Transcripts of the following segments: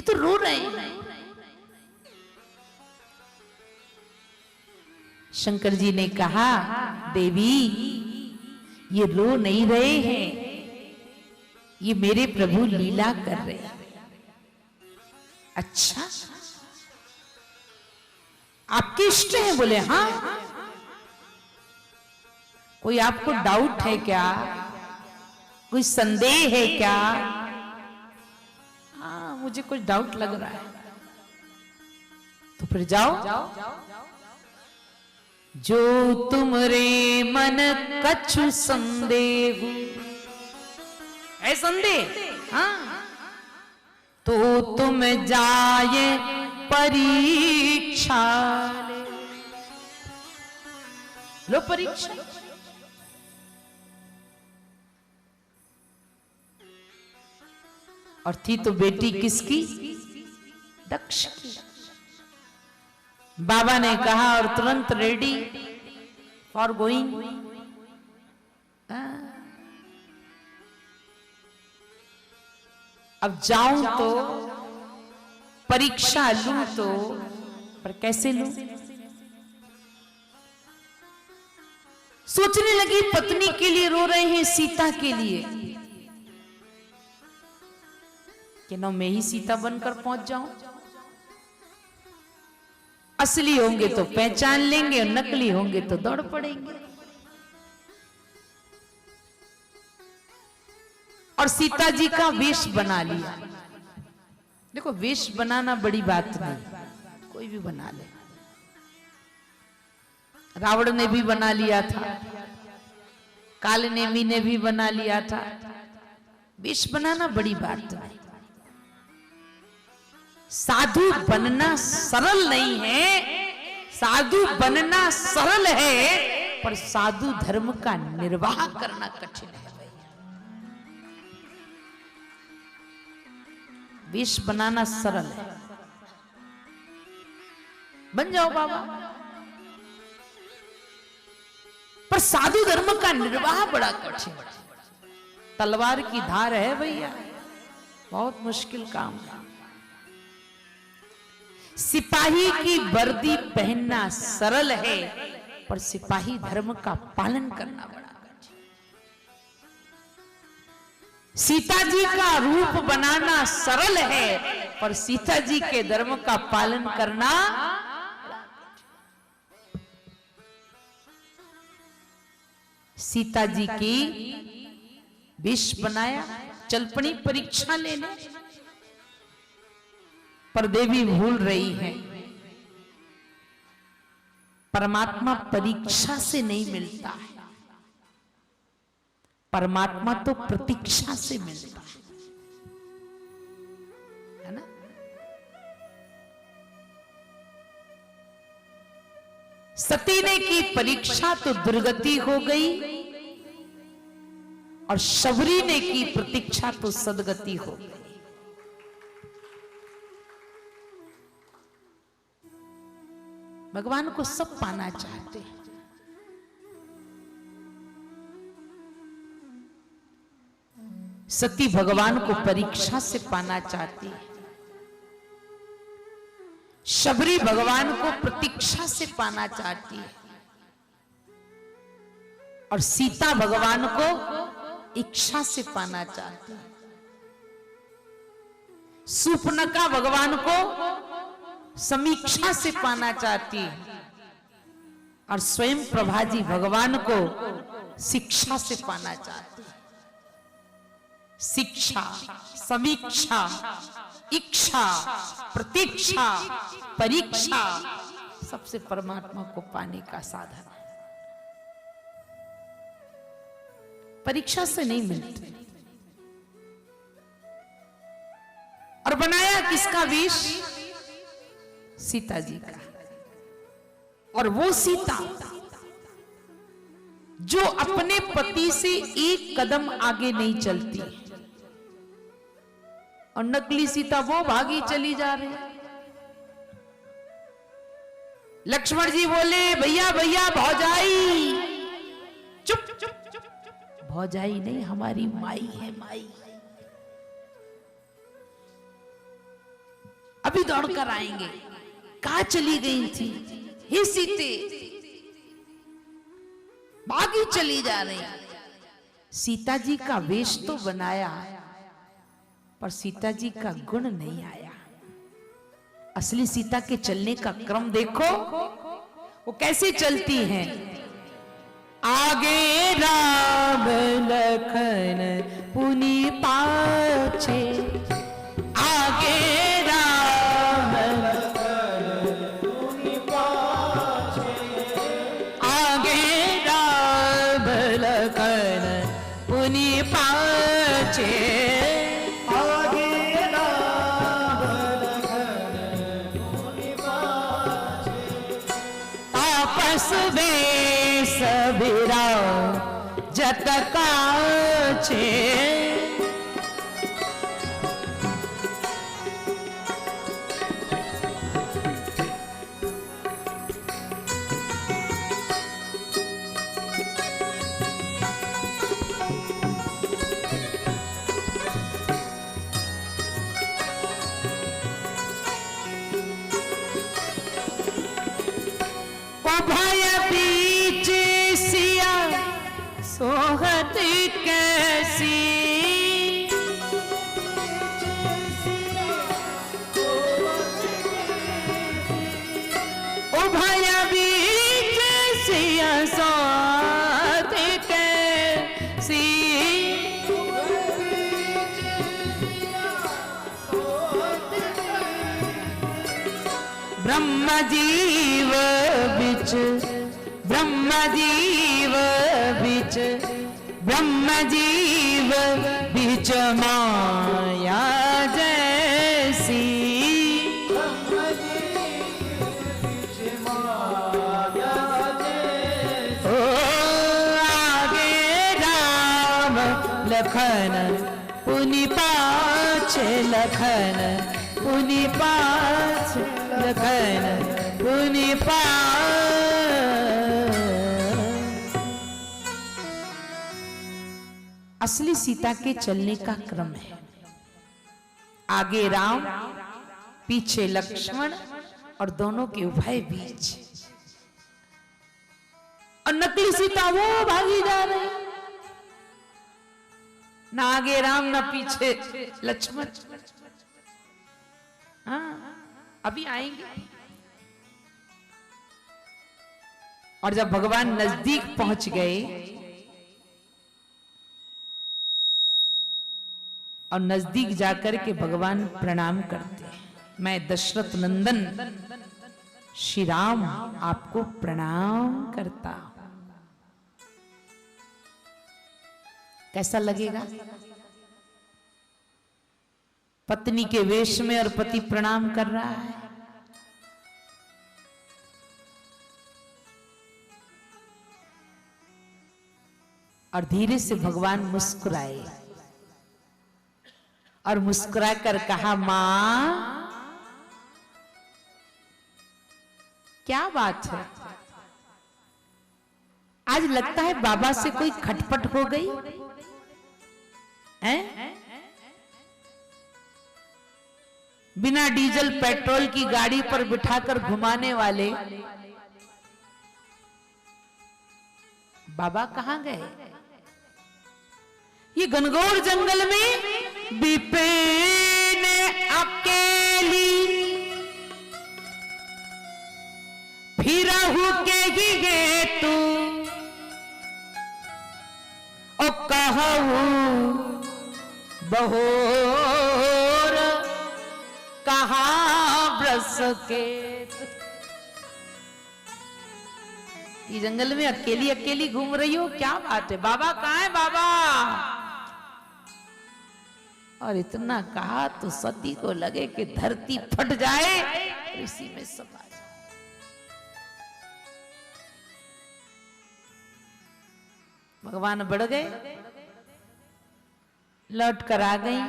ये तो रो रहे हैं। शंकर जी ने कहा, देवी ये रो नहीं रहे हैं, ये मेरे प्रभु लीला कर रहे हैं। अच्छा, आपके इष्ट हैं? बोले हाँ। कोई आपको डाउट है क्या? कोई संदेह है क्या? हाँ, मुझे कुछ डाउट लग रहा है। तो फिर जाओ, जो तुमरे मन कछु संदेह है, संदेह हाँ, तो तुम जाए परीक्षा लो, परीक्षा। और थी तो बेटी किसकी? दक्ष की। बाबा ने कहा और तुरंत रेडी फॉर गोइंग। अब जाऊं तो परीक्षा लूं तो, पर कैसे लूं? सोचने लगी पत्नी के लिए रो रहे हैं, सीता के लिए, कि न मैं ही सीता बनकर पहुंच जाऊं। असली होंगे तो पहचान लेंगे और नकली होंगे तो दौड़ पड़ेंगे। और सीता जी का वेश बना लिया। देखो, वेश बनाना बड़ी बात नहीं, कोई भी बना ले। रावण ने भी बना लिया था, कालनेमी ने भी बना लिया था। वेश बनाना बड़ी बात नहीं। साधु बनना सरल नहीं है, साधु बनना सरल है, पर साधु धर्म का निर्वाह करना कठिन है। वेश बनाना सरल है, बन जाओ बाबा, पर साधु धर्म का निर्वाह बड़ा कठिन। तलवार की धार है भैया, बहुत मुश्किल काम है। सिपाही की वर्दी पहनना सरल है, पर सिपाही धर्म का पालन करना बड़ा कठिन। सीता जी का रूप बनाना सरल है, पर सीता जी के धर्म का पालन करना। सीता जी की वेश बनाया, चल पड़ी परीक्षा लेने, पर देवी भूल रही है, परमात्मा परीक्षा से नहीं मिलता है, परमात्मा तो प्रतीक्षा से मिलता है ना। सती ने की परीक्षा तो दुर्गति हो गई, और शबरी ने की प्रतीक्षा तो सदगति हो गई। भगवान को सब पाना चाहते हैं। सती भगवान को परीक्षा से पाना चाहती है, शबरी भगवान को प्रतीक्षा से पाना चाहती है, और सीता भगवान को इच्छा से पाना चाहती है। सूर्पनखा भगवान को समीक्षा से पाना चाहती है, और स्वयं प्रभाजी भगवान को शिक्षा से पाना चाहती है। शिक्षा, समीक्षा, इच्छा, प्रतीक्षा, परीक्षा सबसे परमात्मा को पाने का साधन है। परीक्षा से नहीं मिलती। और बनाया किसका वेश? सीता जी का। और वो सीता जो अपने पति से एक कदम आगे नहीं चलती, और नकली सीता वो भागी चली जा रही। लक्ष्मण जी बोले, भैया भैया भौजाई। चुप चुप चुप, भौजाई नहीं, हमारी माई है, माई। दौड़कर आएंगे। कहां चली गई थी हे सीते, भागी चली जा रही। सीता जी का वेश तो बनाया पर सीता जी का गुण नहीं आया। असली सीता के चलने का क्रम देखो, वो कैसे चलती हैं। आगे राम लखन पुनि पाछे, आगे राम लखन पुनि पाछे, आगे राम लखन पुनि पाछे, आगे राम लखन पुनि पाछे, आपस में सबीरा जत काछे, उभय बीच सिया सोहत कैसी, उभय बीच सिया सोहत कैसी, ब्रह्म जीव बिच, ब्रह्म जीव बिच, ब्रह्म जीव बिच माया जैसी, ब्रह्म जीव बिच माया जैसी, ओ आगे राम लखन पुनि पाछे, लखन पुनि पाछे, लखन पुनि पाछे। असली सीता के चलने का क्रम है। आगे राम, पीछे लक्ष्मण और दोनों के उभय बीच, और नकली सीता वो भागी जा रही, ना आगे राम ना पीछे लक्ष्मण। हाँ, अभी आएंगे। और जब भगवान नजदीक पहुंच गए और नजदीक जाकर के भगवान प्रणाम करते हैं, मैं दशरथ नंदन श्री राम आपको प्रणाम करता हूं। कैसा लगेगा पत्नी के वेश में और पति प्रणाम कर रहा है। और धीरे से भगवान मुस्कुराए और मुस्कुरा कर कहा, मां क्या बात है, आज लगता है बाबा से कोई खटपट हो गई है? बिना डीजल पेट्रोल की गाड़ी पर बिठाकर घुमाने वाले बाबा कहां गए? ये घनघोर जंगल में बिपिन अकेली फिरहु के ही गे तू ओ कहू बहोर कहा ब्रस के। ये जंगल में अकेली अकेली घूम रही हो, क्या बात है? बाबा कहाँ है बाबा? और इतना कहा तो सती को लगे कि धरती फट जाए, इसी में समा जाए। भगवान बढ़ गए, लौट कर आ गई।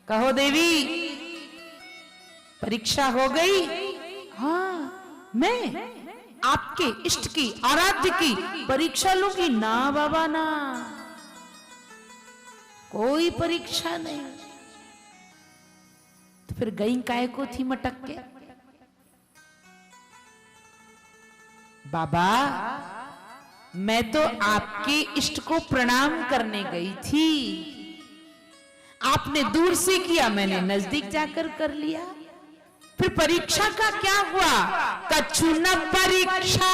कहो देवी परीक्षा हो गई? हाँ, मैं आपके इष्ट की आराध्य की परीक्षा लूंगी। ना बाबा ना, कोई परीक्षा नहीं। तो फिर गई काय को थी मटक के? बाबा मैं तो आपके इष्ट को प्रणाम करने गई थी, आपने दूर से किया, मैंने नजदीक जाकर कर लिया। फिर परीक्षा का क्या हुआ? कछु न परीक्षा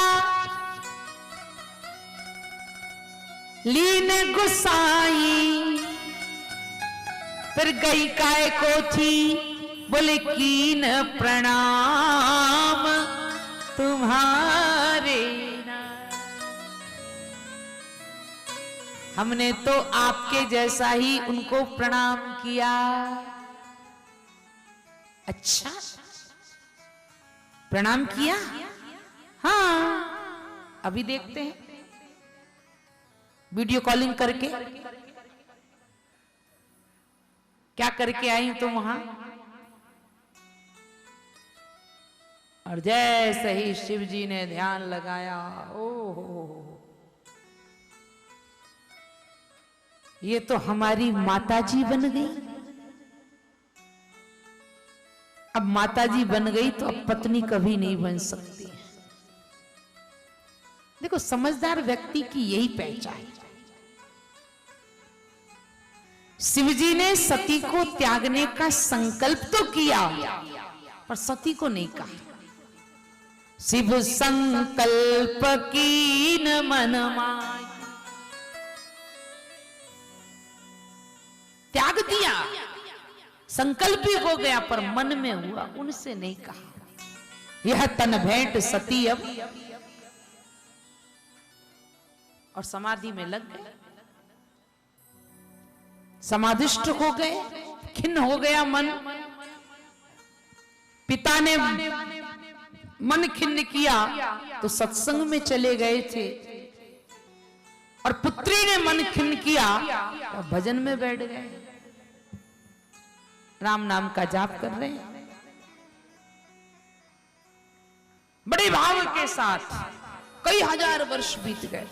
लीन गुसाई। फिर गई काय को थी? बोले कीन प्रणाम तुम्हारे। हमने तो आपके जैसा ही उनको प्रणाम किया। अच्छा प्रणाम किया? हाँ, अभी देखते हैं वीडियो कॉलिंग करके क्या करके आई तुम वहां। और जैसे ही शिव जी ने ध्यान लगाया, ओहो ये तो हमारी माताजी बन गई। अब माताजी बन गई तो अब पत्नी कभी नहीं बन सकती। देखो समझदार व्यक्ति की यही पहचान। शिवजी ने सती को त्यागने का संकल्प तो किया पर सती को नहीं कहा। शिव संकल्प कीन मन माय, त्याग दिया, संकल्प ही हो गया पर मन में हुआ, उनसे नहीं कहा। यह तन भेंट सती अब, और समाधि में लग गए, समाधिष्ट हो गए, खिन्न हो गया मन। पिता ने मन खिन्न किया तो सत्संग में चले गए थे, और पुत्री ने मन खिन्न किया तो भजन में बैठ गए, राम नाम का जाप कर रहे हैं बड़े भाव के साथ। कई हजार वर्ष बीत गए।